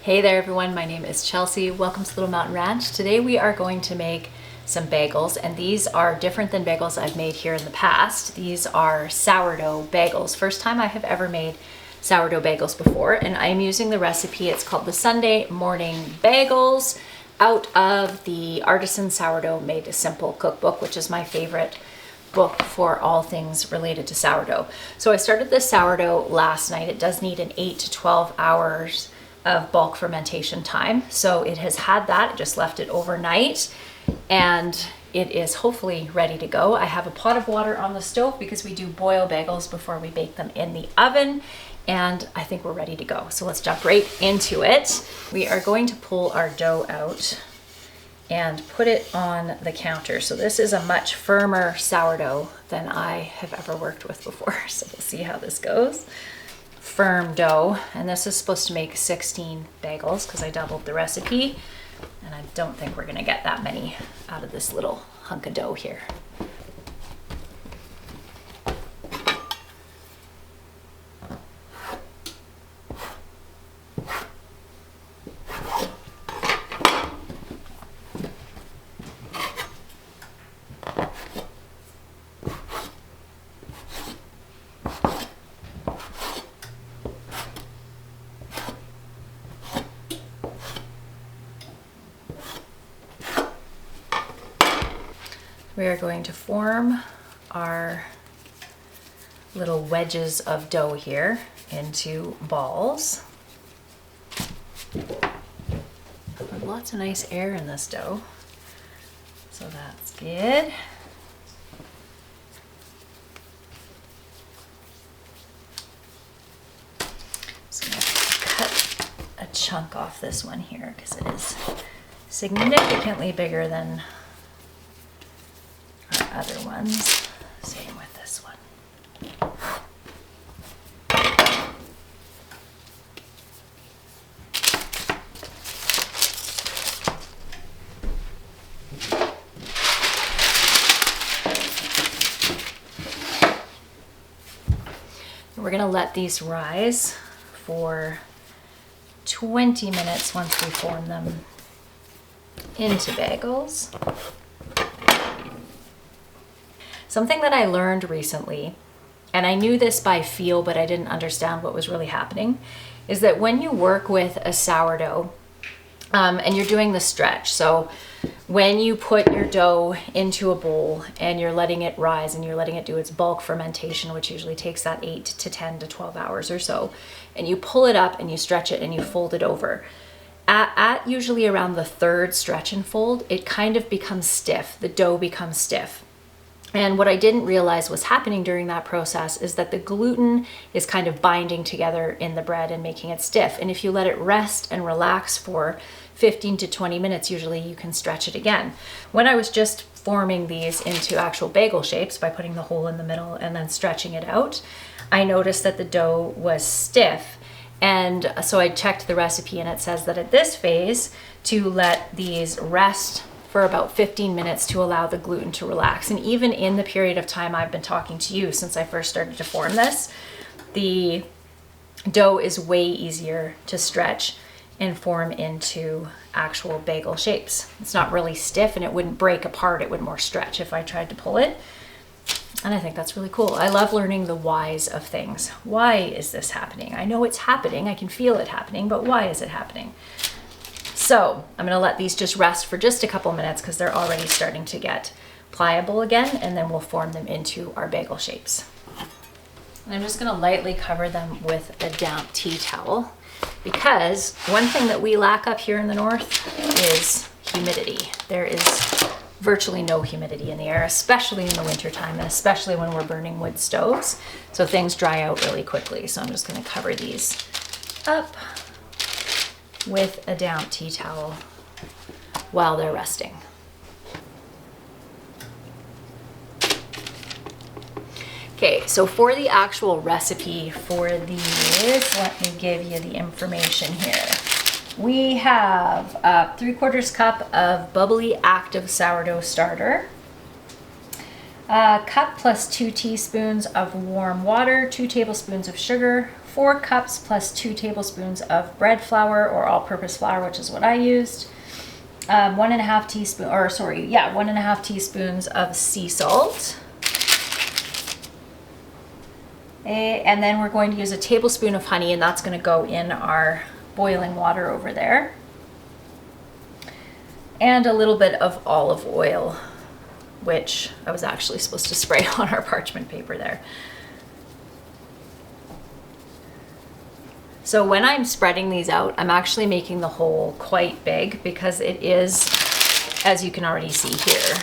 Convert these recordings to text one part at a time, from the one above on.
Hey there everyone, my name is Chelsea. Welcome to Little Mountain Ranch. Today we are going to make some bagels, and these are different than bagels I've made here in the past. These are sourdough bagels. First time I have ever made sourdough bagels before, and I'm using the recipe. It's called the Sunday Morning Bagels out of the Artisan Sourdough Made Simple cookbook, which is my favorite book for all things related to sourdough. So I started this sourdough last night. It does need an 8 to 12 hours of bulk fermentation time. So it has had that, I just left it overnight, and it is hopefully ready to go. I have a pot of water on the stove because we do boil bagels before we bake them in the oven, and I think we're ready to go. So let's jump right into it. We are going to pull our dough out and put it on the counter. So this is a much firmer sourdough than I have ever worked with before. So we'll see how this goes. Firm dough, and this is supposed to make 16 bagels because I doubled the recipe, and I don't think we're gonna get that many out of this little hunk of dough here. We are going to form our little wedges of dough here into balls. There's lots of nice air in this dough, so that's good. Just gonna cut a chunk off this one here because it is significantly bigger than other ones. Same with this one. We're going to let these rise for 20 minutes once we form them into bagels. Something that I learned recently, and I knew this by feel, but I didn't understand what was really happening, is that when you work with a sourdough and you're doing the stretch, so when you put your dough into a bowl and you're letting it rise and you're letting it do its bulk fermentation, which usually takes that 8 to 10 to 12 hours or so, and you pull it up and you stretch it and you fold it over, at usually around the third stretch and fold, it kind of becomes stiff. The dough becomes stiff. And what I didn't realize was happening during that process is that the gluten is kind of binding together in the bread and making it stiff. And if you let it rest and relax for 15 to 20 minutes, usually you can stretch it again. When I was just forming these into actual bagel shapes by putting the hole in the middle and then stretching it out, I noticed that the dough was stiff. And so I checked the recipe, and it says that at this phase to let these rest for about 15 minutes to allow the gluten to relax. And even in the period of time I've been talking to you since I first started to form this, the dough is way easier to stretch and form into actual bagel shapes. It's not really stiff and it wouldn't break apart, it would more stretch if I tried to pull it. And I think that's really cool. I love learning the whys of things. Why is this happening? I know it's happening, I can feel it happening, but why is it happening? So I'm gonna let these just rest for just a couple minutes because they're already starting to get pliable again, and then we'll form them into our bagel shapes. And I'm just gonna lightly cover them with a damp tea towel because one thing that we lack up here in the north is humidity. There is virtually no humidity in the air, especially in the wintertime, and especially when we're burning wood stoves. So things dry out really quickly. So I'm just gonna cover these up with a damp tea towel while they're resting. Okay, so for the actual recipe for these, let me give you the information here. We have a 3/4 cup of bubbly active sourdough starter, a cup plus 2 teaspoons of warm water, 2 tablespoons of sugar, 4 cups plus 2 tablespoons of bread flour or all-purpose flour, which is what I used. 1.5 teaspoons of sea salt. And then we're going to use a tablespoon of honey, and that's going to go in our boiling water over there. And a little bit of olive oil, which I was actually supposed to spray on our parchment paper there. So when I'm spreading these out, I'm actually making the hole quite big because it is, as you can already see here,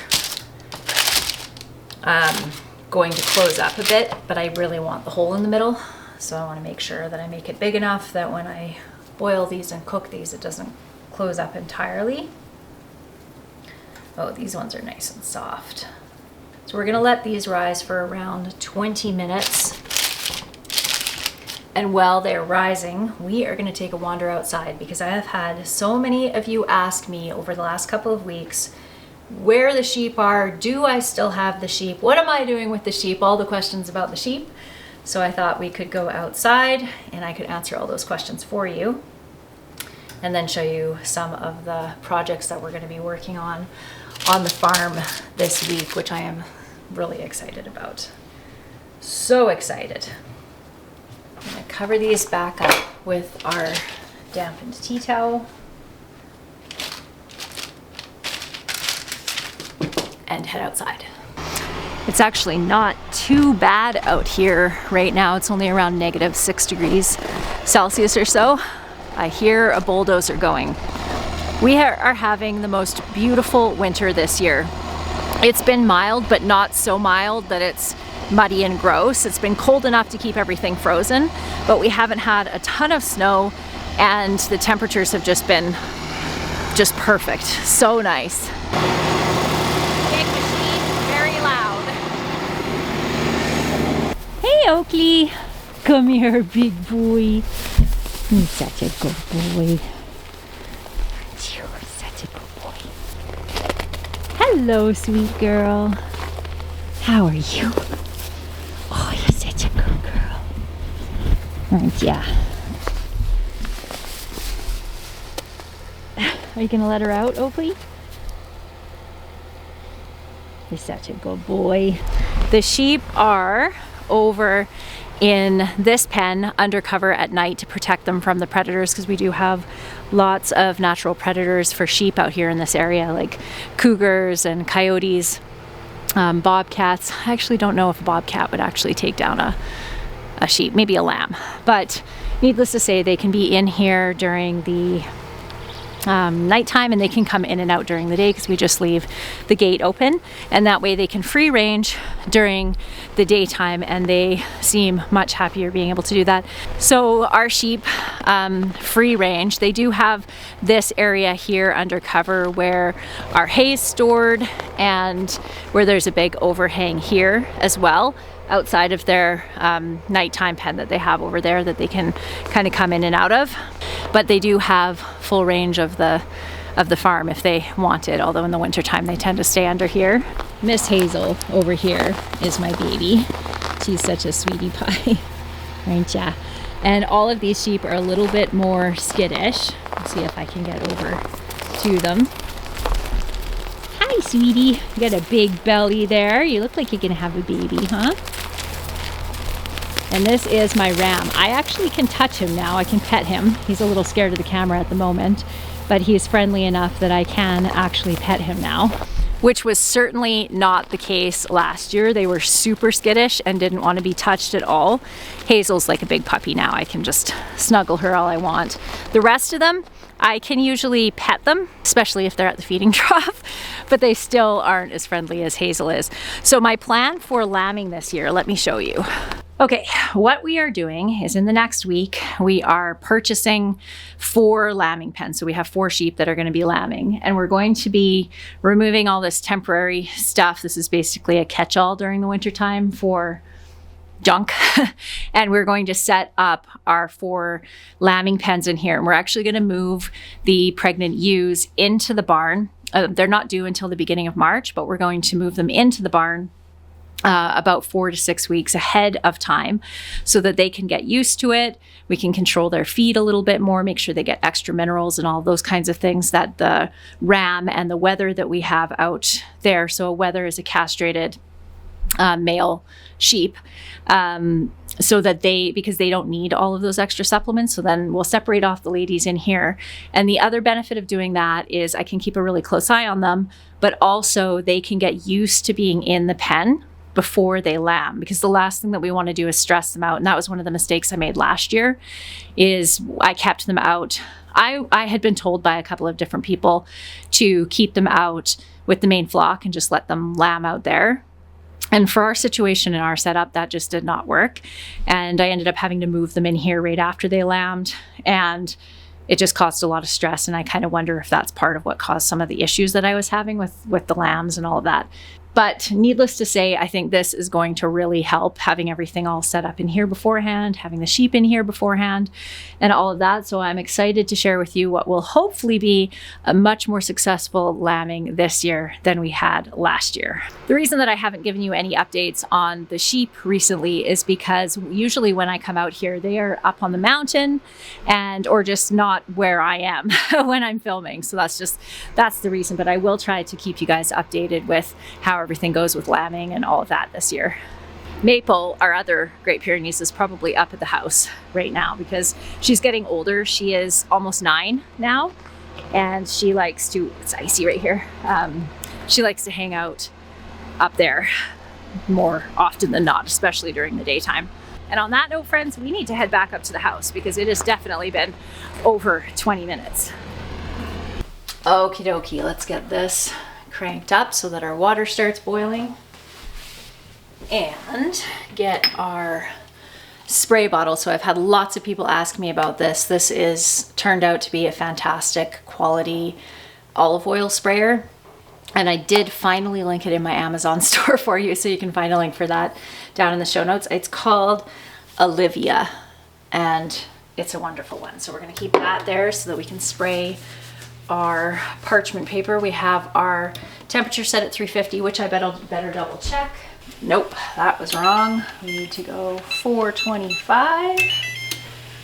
going to close up a bit, but I really want the hole in the middle. So I want to make sure that I make it big enough that when I boil these and cook these, it doesn't close up entirely. Oh, these ones are nice and soft. So we're gonna let these rise for around 20 minutes. And while they're rising, we are gonna take a wander outside because I have had so many of you ask me over the last couple of weeks where the sheep are. Do I still have the sheep? What am I doing with the sheep? All the questions about the sheep. So I thought we could go outside and I could answer all those questions for you and then show you some of the projects that we're gonna be working on the farm this week, which I am really excited about. So excited. I'm gonna cover these back up with our dampened tea towel and head outside. It's actually not too bad out here right now. It's only around -6 degrees Celsius or so. I hear a bulldozer going. We are having the most beautiful winter this year. It's been mild, but not so mild that it's muddy and gross. It's been cold enough to keep everything frozen, but we haven't had a ton of snow and the temperatures have just been perfect. So nice. Big machine, very loud. Hey Oakley, come here, big boy. You're such a good boy. You're such a good boy. Hello, sweet girl. How are you? Oh, you're such a good girl. Aren't ya? Are you gonna let her out, Oakley? You're such a good boy. The sheep are over in this pen undercover at night to protect them from the predators, because we do have lots of natural predators for sheep out here in this area, like cougars and coyotes, bobcats. I actually don't know if a bobcat would actually take down a sheep, maybe a lamb, but needless to say, they can be in here during the nighttime, and they can come in and out during the day because we just leave the gate open, and that way they can free range during the daytime, and they seem much happier being able to do that. So our sheep free range. They do have this area here under cover where our hay is stored and where there's a big overhang here as well, outside of their nighttime pen that they have over there that they can kind of come in and out of. But they do have full range of the farm if they want it, although in the wintertime they tend to stay under here. Miss Hazel over here is my baby. She's such a sweetie pie, aren't ya? And all of these sheep are a little bit more skittish. Let's see if I can get over to them. Hi, sweetie. You got a big belly there. You look like you're gonna have a baby, huh? And this is my ram. I actually can touch him now. I can pet him. He's a little scared of the camera at the moment, but he's friendly enough that I can actually pet him now, which was certainly not the case last year. They were super skittish and didn't want to be touched at all. Hazel's like a big puppy now. I can just snuggle her all I want. The rest of them, I can usually pet them, especially if they're at the feeding trough, but they still aren't as friendly as Hazel is. So my plan for lambing this year, let me show you. Okay, what we are doing is in the next week, we are purchasing 4 lambing pens. So we have 4 sheep that are going to be lambing, and we're going to be removing all this temporary stuff. This is basically a catch-all during the wintertime for junk. And we're going to set up our 4 lambing pens in here. And we're actually going to move the pregnant ewes into the barn. They're not due until the beginning of March, but we're going to move them into the barn about 4 to 6 weeks ahead of time so that they can get used to it. We can control their feed a little bit more, make sure they get extra minerals and all those kinds of things that the ram and the wether that we have out there. So a wether is a castrated male sheep. So that because they don't need all of those extra supplements. So then we'll separate off the ladies in here. And the other benefit of doing that is I can keep a really close eye on them, but also they can get used to being in the pen before they lamb, because the last thing that we want to do is stress them out. And that was one of the mistakes I made last year, is I kept them out. I had been told by a couple of different people to keep them out with the main flock and just let them lamb out there. And for our situation and our setup, that just did not work. And I ended up having to move them in here right after they lambed. And it just caused a lot of stress. And I kind of wonder if that's part of what caused some of the issues that I was having with the lambs and all of that. But needless to say, I think this is going to really help, having everything all set up in here beforehand, having the sheep in here beforehand, and all of that. So I'm excited to share with you what will hopefully be a much more successful lambing this year than we had last year. The reason that I haven't given you any updates on the sheep recently is because usually when I come out here, they are up on the mountain or just not where I am when I'm filming. So that's the reason. But I will try to keep you guys updated with how everything goes with lambing and all of that this year. Maple, our other Great Pyrenees, is probably up at the house right now because she's getting older. She is almost 9 now, and she likes to, it's icy right here, she likes to hang out up there more often than not, especially during the daytime. And on that note, friends, we need to head back up to the house because it has definitely been over 20 minutes. Okie dokie, let's get this cranked up so that our water starts boiling, and get our spray bottle. So I've had lots of people ask me about this. This is turned out to be a fantastic quality olive oil sprayer, and I did finally link it in my Amazon store for you, so you can find a link for that down in the show notes. It's called Olivia, and it's a wonderful one. So we're going to keep that there so that we can spray our parchment paper. We have our temperature set at 350, which I better double check. Nope, that was wrong. We need to go 425.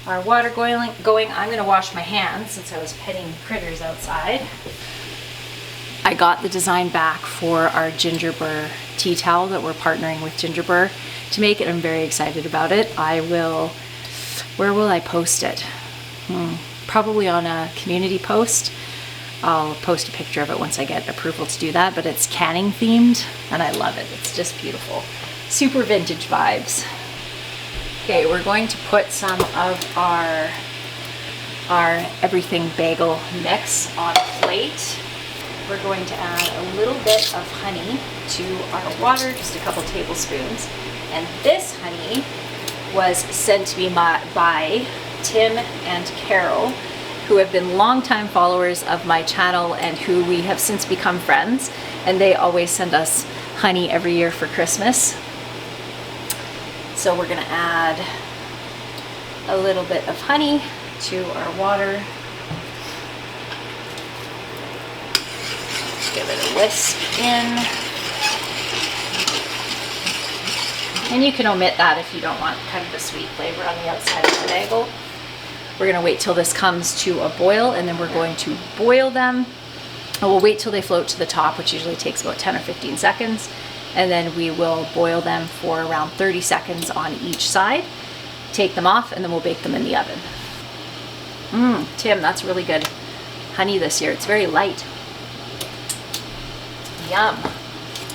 Our water going. I'm gonna wash my hands since I was petting critters outside. I got the design back for our ginger burr tea towel that we're partnering with Ginger Burr to make it. I'm very excited about it. Where will I post it? Probably on a community post. I'll post a picture of it once I get approval to do that, but it's canning themed and I love it. It's just beautiful. Super vintage vibes. Okay, we're going to put some of our everything bagel mix on a plate. We're going to add a little bit of honey to our water, just a couple tablespoons. And this honey was sent to me by Tim and Carol, who have been longtime followers of my channel and who we have since become friends. And they always send us honey every year for Christmas. So we're gonna add a little bit of honey to our water. Give it a whisk in. And you can omit that if you don't want kind of a sweet flavor on the outside of the bagel. We're gonna wait till this comes to a boil, and then we're going to boil them. And we'll wait till they float to the top, which usually takes about 10 or 15 seconds. And then we will boil them for around 30 seconds on each side. Take them off, and then we'll bake them in the oven. Tim, that's really good honey this year. It's very light. Yum.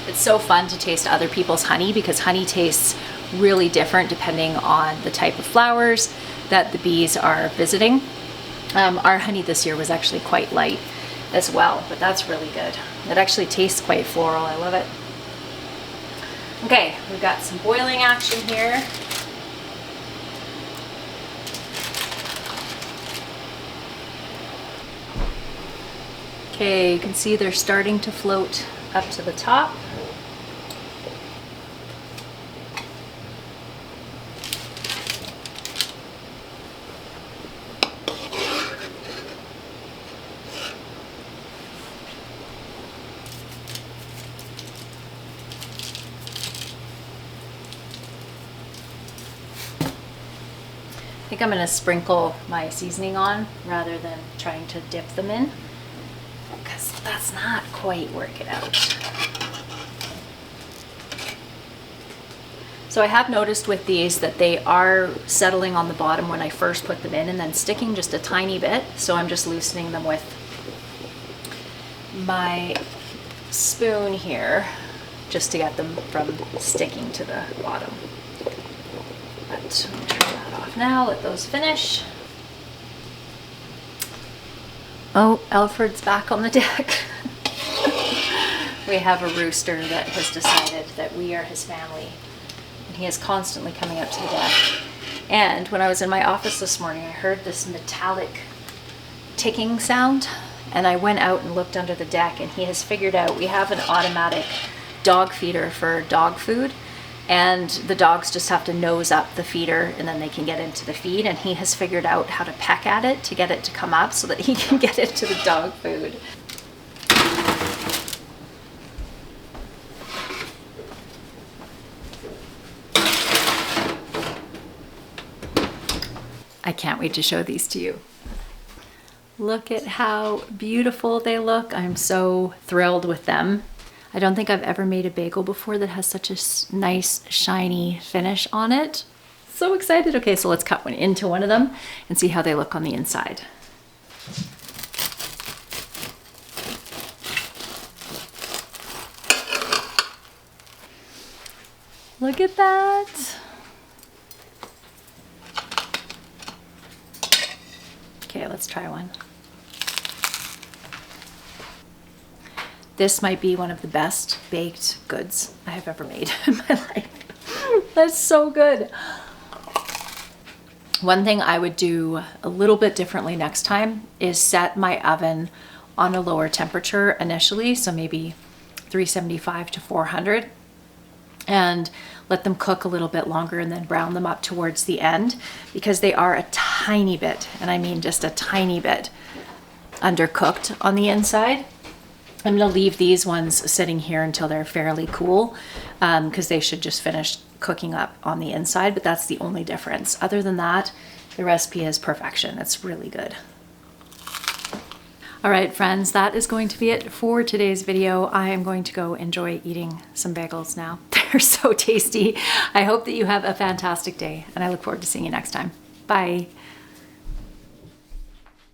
It's so fun to taste other people's honey because honey tastes really different depending on the type of flowers that the bees are visiting. Our honey this year was actually quite light as well, but that's really good. It actually tastes quite floral. I love it. Okay, we've got some boiling action here. Okay, you can see they're starting to float up to the top. I'm gonna sprinkle my seasoning on rather than trying to dip them in, because that's not quite working out. So I have noticed with these that they are settling on the bottom when I first put them in and then sticking just a tiny bit. So I'm just loosening them with my spoon here just to get them from sticking to the bottom. But I'll turn that off now, let those finish. Oh, Alfred's back on the deck. We have a rooster that has decided that we are his family. He is constantly coming up to the deck. And when I was in my office this morning, I heard this metallic ticking sound, and I went out and looked under the deck, and he has figured out we have an automatic dog feeder for dog food, and the dogs just have to nose up the feeder and then they can get into the feed, and he has figured out how to peck at it to get it to come up so that he can get into the dog food. I can't wait to show these to you. Look at how beautiful they look. I'm so thrilled with them. I don't think I've ever made a bagel before that has such a nice shiny finish on it. So excited. Okay, so let's cut into one of them and see how they look on the inside. Look at that. Okay, let's try one. This might be one of the best baked goods I have ever made in my life. That's so good. One thing I would do a little bit differently next time is set my oven on a lower temperature initially, so maybe 375 to 400, and let them cook a little bit longer and then brown them up towards the end, because they are a tiny bit, and I mean just a tiny bit, undercooked on the inside. I'm gonna leave these ones sitting here until they're fairly cool, because they should just finish cooking up on the inside, but that's the only difference. Other than that, the recipe is perfection. It's really good. All right, friends, that is going to be it for today's video. I am going to go enjoy eating some bagels now. They're so tasty. I hope that you have a fantastic day, and I look forward to seeing you next time. Bye.